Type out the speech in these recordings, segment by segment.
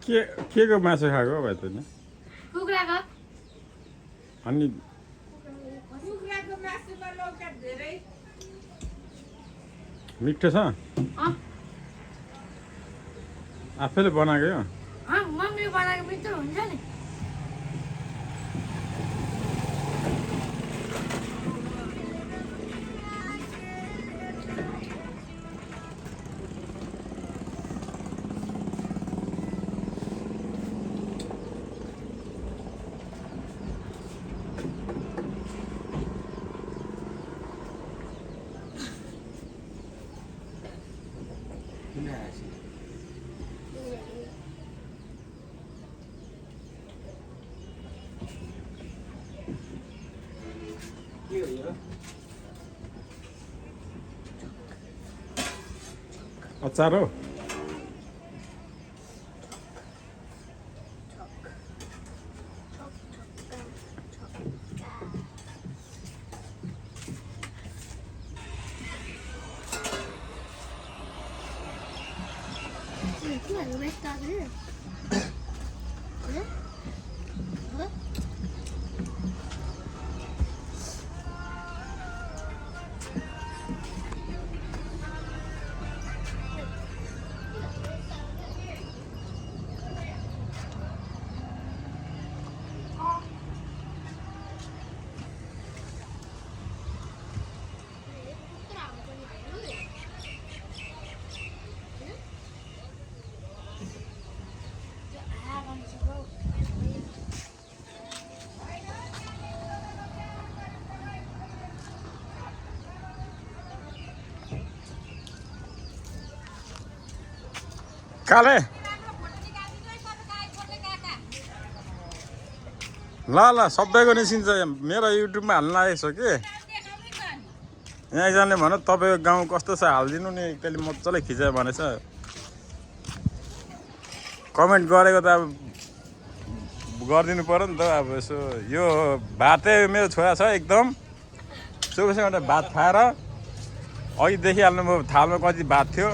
के को मासु खाएको भाइ त नि कुखुराको अनि कुखुराको मासुमा लौका धेरै मिठो छ आफैले बनाएको हो मम्मीले बनाएको मिठो हुन्छ नि अचार हो काले ल सबैको निस्किन्छ मेरो युट्युबमा हाल्न लागेको छ कि यहाँ एकजनाले भन तपाईँको गाउँ कस्तो छ हालिदिनु नि एकैले मजाले खिचायो भनेछ कमेन्ट गरेको त अब गरिदिनु पर्यो नि त अब यसो यो भातै मेरो छोरा छ एकदम 24 घन्टा भात खाएर अघि देखिहाल्नु भयो थालमा कति भात थियो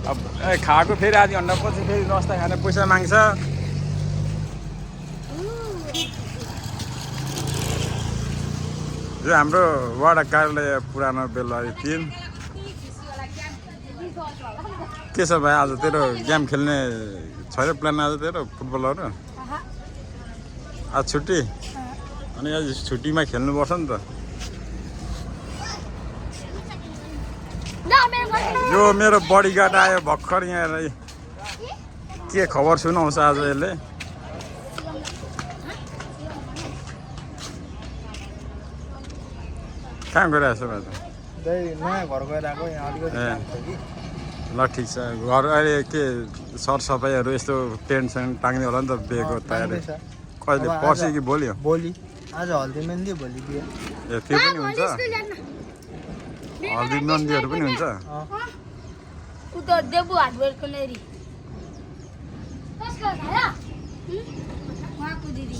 अब खाएको फेरि आधी घन्टा पछि फेरि नास्ता खाने पैसा माग्छ यो हाम्रो वडा कार्यालय पुरानो बेलबारी 3 के छ भाइ आज तेरो गेम खेल्ने छैन प्लान आज तेरो फुटबलहरू आज छुट्टी अनि आज छुट्टीमा खेल्नुपर्छ नि त यो मेरो बडीगार्ड आयो भर्खर यहाँ के खबर सुनाउँछ आज यसले कहाँ गइरहेको छ भाइ त नयाँ घर गएर आएको यहाँ अलिकति ल ठिक छ घर अहिले के सरसफाइहरू यस्तो टेन्ट सेन्ट टाङ्ने होला नि त बिहेको तयारी कहिले पर्सि कि भोलि हो भोलि आज हल्दी मेहन्दी भोलि बिहे ए त्यो पनि हुन्छ हल्दी मेहन्दीहरू पनि हुन्छ देबु हार्डवेयरको नेरी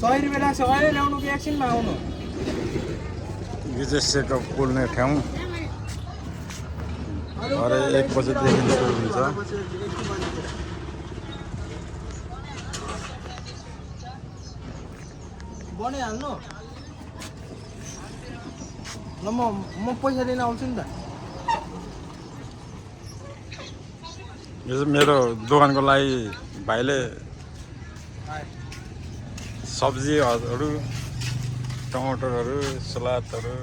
100 रुपियाँ लाग्छ अहिले ल्याउनु कि एकछिनमा आउनु विजेसको पुल्ने ठाउँ भरे 1 बजेदेखि सुरु हुन्छ बनाइहाल्नु ल म पैसा लिन आउँछु नि त यो चाहिँ मेरो दोकानको लागि भाइले सब्जीहरू टमाटरहरू सलादहरू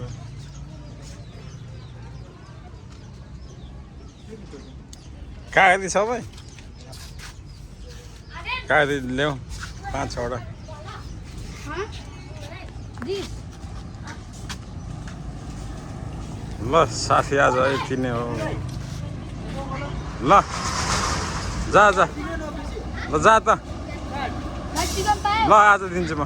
कागती छ भाइ कागती ल्याऊ 5-6 वटा ल साथी आज यति नै हो ल जा ल जा त ल आज दिन्छु म